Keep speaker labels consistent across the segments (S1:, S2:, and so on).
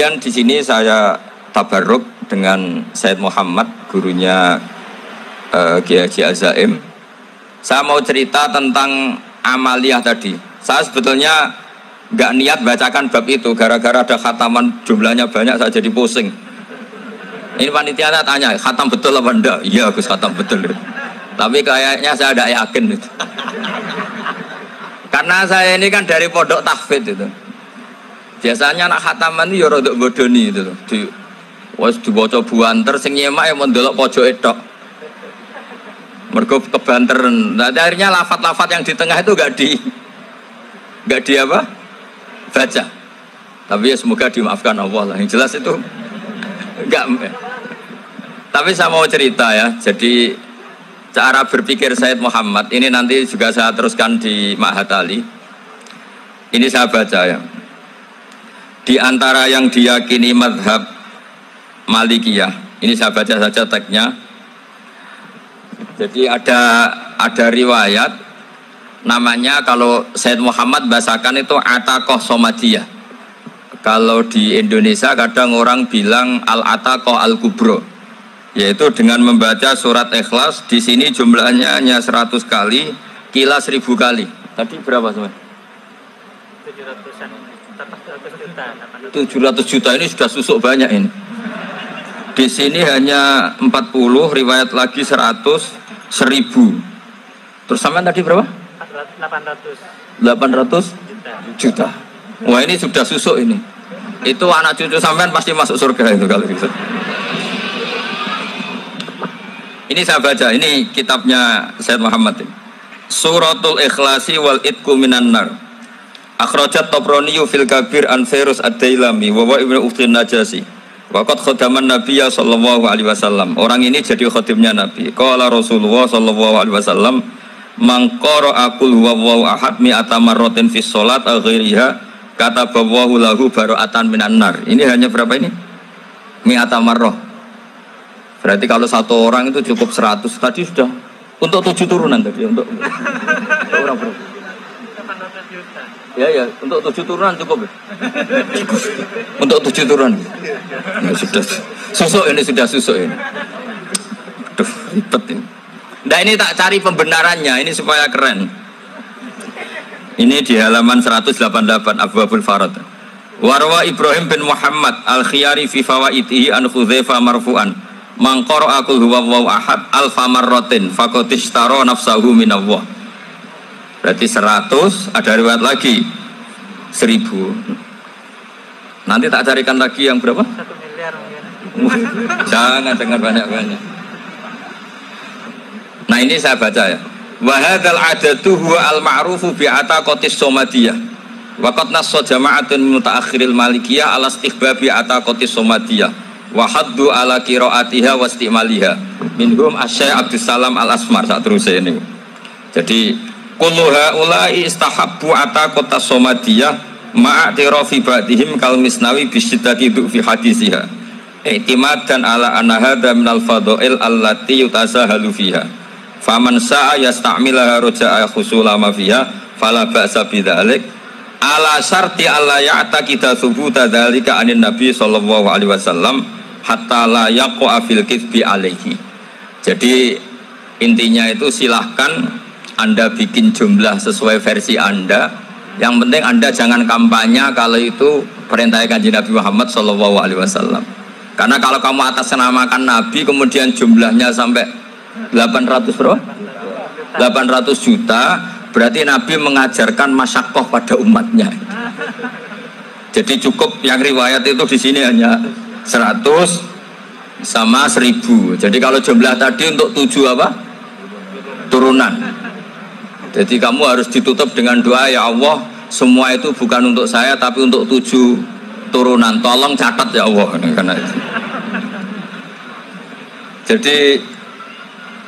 S1: Kemudian di sini saya tabarruk dengan Said Muhammad, gurunya Kiai Haji Azaim. Saya mau cerita tentang amaliyah tadi. Saya sebetulnya nggak niat bacakan bab itu, gara-gara ada khataman jumlahnya banyak saya jadi pusing. Ini panitia tanya, khatam betul apa enggak? Iya, Gus, khatam betul. Tapi kayaknya saya tidak yakin itu. Karena saya ini kan dari pondok tahfidz itu. Biasanya anak khataman itu ya rodok bodoni itu. Dibaca buanter sing nyemak yang mendelok pojok tok. Mergo kebanteren. Nah, akhirnya lafat-lafat yang di tengah itu enggak di apa? Baca. Tapi ya semoga dimaafkan Allah lah. Yang jelas itu enggak. Tapi saya mau cerita ya. Jadi cara berpikir Said Muhammad ini nanti juga saya teruskan di Ma'had Ali. Ini saya baca ya. Di antara yang diyakini mazhab Malikiyah, ini saya baca saja teksnya. Jadi ada riwayat namanya, kalau Said Muhammad bahasakan itu ataqoh somadiyah. Kalau di Indonesia kadang orang bilang al-ataqoh al-kubro, yaitu dengan membaca surat Ikhlas. Di sini jumlahnya hanya 100 kali, kila 1000 kali. Tadi berapa teman? 700 juta ini sudah susuk banyak ini. Di sini hanya 40, riwayat lagi 100, 1000. Terus sampean tadi berapa? 800 juta. Wah, ini sudah susuk ini. Itu anak cucu sampean pasti masuk surga itu kalau gitu. Ini saya baca, ini kitabnya Said Muhammad ini. Suratul Ikhlasi wal Itqu minan nar. Akhrajat Tabrani fil Kabir an Fairuz ad-Dailami wa Ibnu Ukhtin Najasi. Waqad khadaman Nabiyya sallallahu alaihi wasallam. Orang ini jadi khadimnya Nabi. Qala Rasulullah sallallahu alaihi wasallam, "Man qara'a qul huwallahu ahad mi'ata marratin fi shalat aw ghairiha kataballahu lahu bara'atan minan nar." Ini hanya berapa ini? Mi'ata marrah. Berarti kalau satu orang itu cukup 100. Tadi sudah untuk 7 turunan tadi, untuk orang berapa? Ya, untuk 7 turunan cukup. Untuk 7 turunan. Ya, sudah susuk ini, sudah susuk ini. Aduh, ribet ini. Nah, ini tak cari pembenarannya, ini supaya keren. Ini di halaman 188 Abwabul Farad. Warwa Ibrahim bin Muhammad al-Khiyari fi fawaitihi an Hudzaifah marfu'an. Man qara'a qul huwallahu ahad alfa marratin faqad ishtara nafsahu minallah. Berarti 100, ada riwayat lagi 1000. Nanti tak carikan lagi yang berapa?
S2: 1 miliar mungkin.
S1: Jangan dengar banyak-banyak. Nah, ini saya baca ya. Wa hadzal adatu huwa al-ma'rufu bi ataqatis somadiyah. Wa qad nassa jama'atun mutaakhiril malikiyah ala istihbabi ataqatis somadiyah. Wa haddu ala qiraatiha wa istimaliha. Minhum Asy-Syaikh Abdus Salam Al-Asmar saat terus ini. Jadi kullu haula'i istahabbu ataqatas somadiyah ma'atirafi ba'dihim kal misnawi bisyiddati fi hadisiha. I'timadan ala anna hadza minal fadha'il allati yutasahalu fiha. Faman sa'a yasta'milaha roja'a khusula ma fiha fala ba'sa bidzalik ala syarti alla ya'taqida thubuta dzalika anin nabi sallallahu alaihi wasallam hatta la yaqa fil kitsbi alaihi. Jadi intinya itu silahkan Anda bikin jumlah sesuai versi Anda. Yang penting Anda jangan kampanye kalau itu perintah Kanjeng Nabi Muhammad sallallahu alaihi wasallam. Karena kalau kamu atasnamakan Nabi kemudian jumlahnya sampai 800 berapa? 800 juta, berarti Nabi mengajarkan masyaqqah pada umatnya. Jadi cukup yang riwayat itu di sini hanya 100 sama 1000. Jadi kalau jumlah tadi untuk 7 apa? Turunan. Jadi kamu harus ditutup dengan doa, ya Allah, semua itu bukan untuk saya tapi untuk 7 turunan. Tolong catat ya Allah. Karena itu. Jadi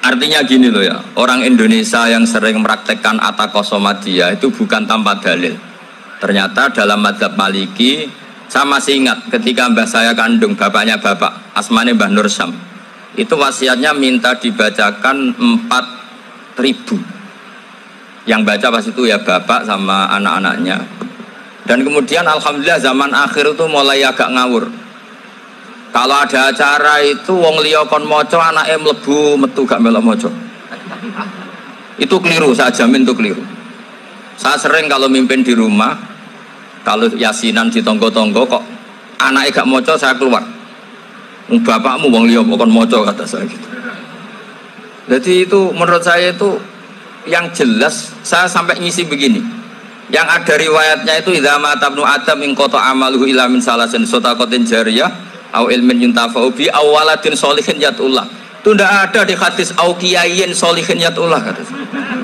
S1: artinya gini loh ya, orang Indonesia yang sering mempraktekkan ataqoh somadiyah itu bukan tanpa dalil. Ternyata dalam madzhab Maliki, saya masih ingat ketika mbah saya kandung, bapaknya bapak, asmane Mbah Nur Syam, itu wasiatnya minta dibacakan 4000. Yang baca pas itu ya bapak sama anak-anaknya. Dan kemudian alhamdulillah zaman akhir itu mulai agak ngawur. Kalau ada acara itu wong liya kon maca anake mlebu metu gak melok maca. Itu keliru, saya jamin itu keliru. Saya sering kalau mimpin di rumah, kalau yasinan di tonggo-tonggo kok anaknya gak maca saya keluar. Bapakmu wong liya kon maca kata saya gitu. Jadi itu menurut saya itu yang jelas saya sampai ngisi begini. Yang ada riwayatnya itu idza mata ibnu adam min qata amaluhu illa min salasin shadaqatin jariyah au ilmin yuntafa'u bi aw waladin sholihin yatullah. Itu tidak ada di hadis au kiyayin sholihin yatullah kata.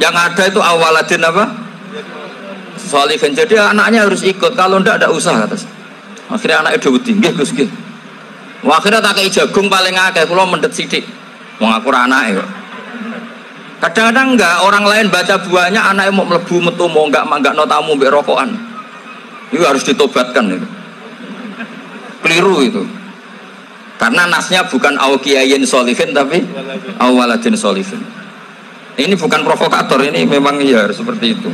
S1: Yang ada itu awaladin apa? Sholihin. Jadi anaknya harus ikut, kalau tidak ada usaha kata. Akhirnya anaknya udah tinggi Gus nggih. Akhirnya tak kei jagung paling akeh kula mendet sithik. Wong aku ora anake kok. Kadang-kadang enggak, orang lain baca buahnya anaknya mau melebu metu mau enggak no tamu mbek rokokan. Itu harus ditobatkan itu. Keliru itu. Karena nasnya bukan auqiyayin sholihin tapi awaladin sholihin. Ini bukan provokator, ini memang ya seperti itu.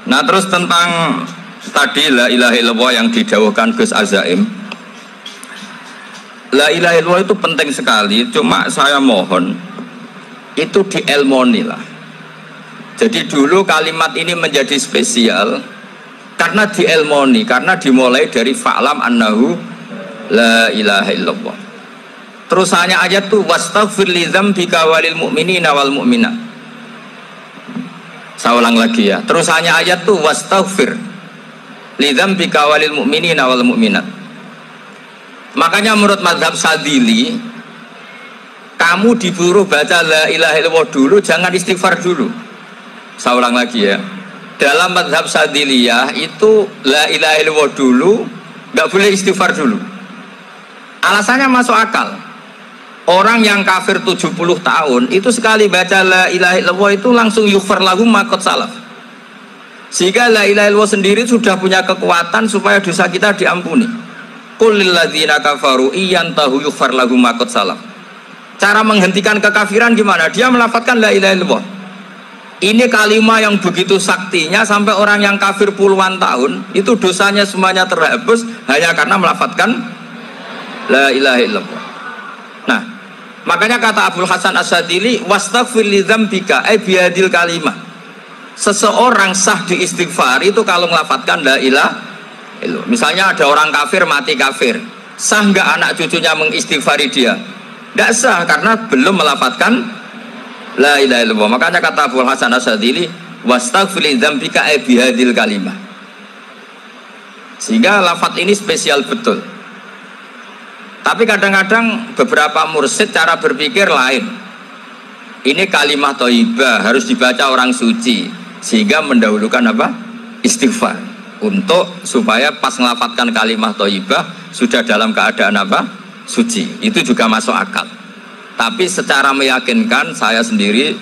S1: Nah, terus tentang tadi la ilaha illallah yang didhawuhkan Gus Azaim. La ilaha illallah itu penting sekali, cuma saya mohon itu dielmoni lah. Jadi dulu kalimat ini menjadi spesial karena dielmoni, karena dimulai dari fa'lam annahu la ilaha illallah. Terusannya ayat tuh wastaghfir li dzambika walil mu'minina wal mu'minat. Saya ulang lagi ya. Terusannya ayat tuh wastaghfir li dzambika walil mu'minina wal mu'minat. Makanya menurut mazhab Sadili, kamu disuruh baca la ilaha illallah dulu, jangan istighfar dulu. Saya ulang lagi ya. Dalam mazhab Sadiliyah itu la ilaha illallah dulu, nggak boleh istighfar dulu. Alasannya masuk akal. Orang yang kafir 70 tahun itu sekali baca la ilaha illallah itu langsung yughfar lahum ma qad salaf. Sehingga la ilaha illallah sendiri sudah punya kekuatan supaya dosa kita diampuni. Qul lil ladzina kafaru iyantahu yughfar lahum ma qad salaf. Cara menghentikan kekafiran gimana? Dia melafadzkan la ilaha illallah. Ini kalimat yang begitu saktinya sampai orang yang kafir puluhan tahun itu dosanya semuanya terhapus hanya karena melafadzkan la ilaha illallah. Nah, makanya kata Abdul Hasan As-Sadili wastaghfir li dzambika ay bihadil kalimah. Seseorang sah diistighfar itu kalau melafadzkan la ilaha illallah. Misalnya ada orang kafir mati kafir, sah enggak anak cucunya mengistighfari dia? Tidak sah karena belum melafadzkan la ilaha illallah. Makanya kata Abu Hasan As-Sadili wastaghfir li dzambika ay bihadil kalimah. Sehingga lafadz ini spesial betul. Tapi kadang-kadang beberapa mursyid cara berpikir lain. Ini kalimat thayyibah harus dibaca orang suci, sehingga mendahulukan apa? Istighfar. Untuk supaya pas melafadzkan kalimat thayyibah sudah dalam keadaan apa? Suci. Itu juga masuk akal. Tapi secara meyakinkan saya sendiri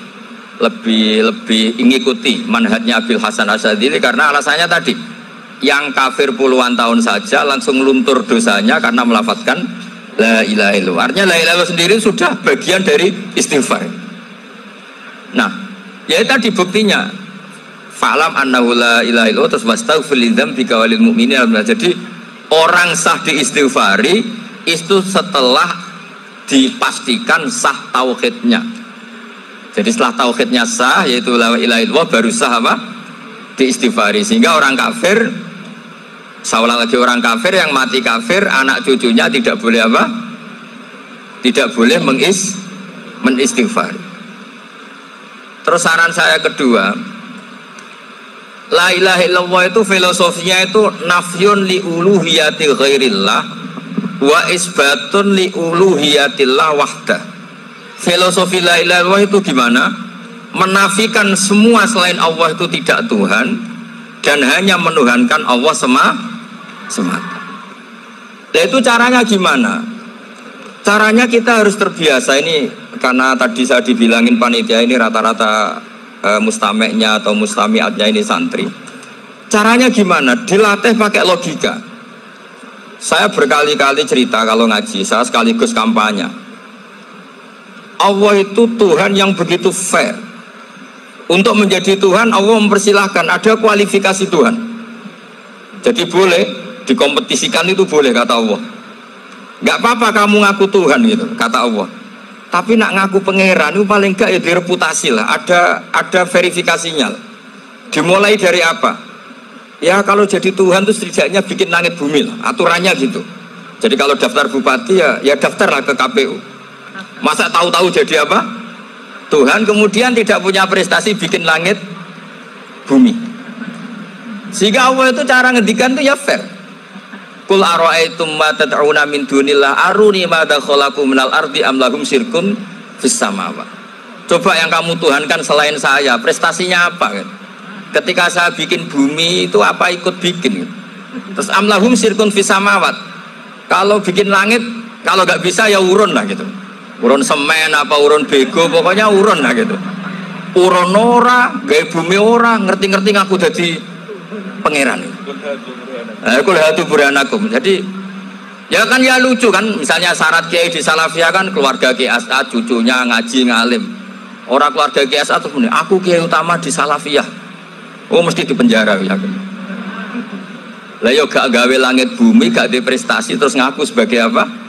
S1: lebih mengikuti manhajnya Abil Hasan As-Sadili karena alasannya tadi yang kafir puluhan tahun saja langsung luntur dosanya karena melafadzkan la ilaha illallah. Artinya la ilaha illallah sendiri sudah bagian dari istighfar. Nah, ya tadi buktinya fa'lam annahu la ilaha illallah terus wastaghfir li dzambika walil mu'minina. Jadi orang sah diistighfari itu setelah dipastikan sah tauhidnya. Jadi setelah tauhidnya sah yaitu la ilaha illallah baru sah apa? Diistighfari. Sehingga orang kafir, seolah lagi orang kafir yang mati kafir anak cucunya tidak boleh apa? Tidak boleh menistighfari. Terus saran saya kedua, la ilaha illallah itu filosofinya itu nafyun li uluhiyati ghairillah wa isbatun li uluhiyatillah wahdah. Filosofi la ilaha illallah itu gimana? Menafikan semua selain Allah itu tidak Tuhan dan hanya menuhankan Allah semata. Dan itu caranya gimana? Caranya kita harus terbiasa ini karena tadi saya dibilangin panitia ini rata-rata mustameknya atau mustamiatnya ini santri. Caranya gimana? Dilatih pakai logika. Saya berkali-kali cerita kalau ngaji, saya sekaligus kampanye. Allah itu Tuhan yang begitu fair. Untuk menjadi Tuhan Allah mempersilahkan, ada kualifikasi Tuhan. Jadi boleh dikompetisikan, itu boleh kata Allah. Nggak apa-apa kamu ngaku Tuhan gitu kata Allah. Tapi nak ngaku pangeran itu paling enggak ya direputasi lah. Ada verifikasinya. Dimulai dari apa? Ya kalau jadi Tuhan itu setidaknya bikin langit bumi lah. Aturannya gitu. Jadi kalau daftar bupati ya daftarlah ke KPU. Masa tahu-tahu jadi apa? Tuhan kemudian tidak punya prestasi bikin langit bumi. Sehingga Allah itu cara ngendikan itu ya fair. Qul ara'aitum ma tad'una min dunillah aruni madza khalaqu minal ardi am lahum syirkun fis samawat. Coba yang kamu tuhankan selain saya, prestasinya apa kan? Ketika saya bikin bumi itu apa ikut bikin? Terus am lahum syirkun fis samawat. Kalau bikin langit, kalau nggak bisa ya urun lah gitu. Urun semen apa urun bego, pokoknya urun lah gitu. Urun ora, gawe bumi ora, ngerti-ngerti ngaku dadi pangeran. Kul hatu burhanakum. Jadi ya kan ya lucu kan, misalnya syarat kiai di Salafiyah kan keluarga Kiai As'ad, cucunya ngaji ngalim. Orang keluarga Kiai As'ad tuh aku kiai utama di Salafiyah. Oh mesti dipenjara ya. Lah yo gak gawe langit bumi, gak ada prestasi terus ngaku sebagai apa?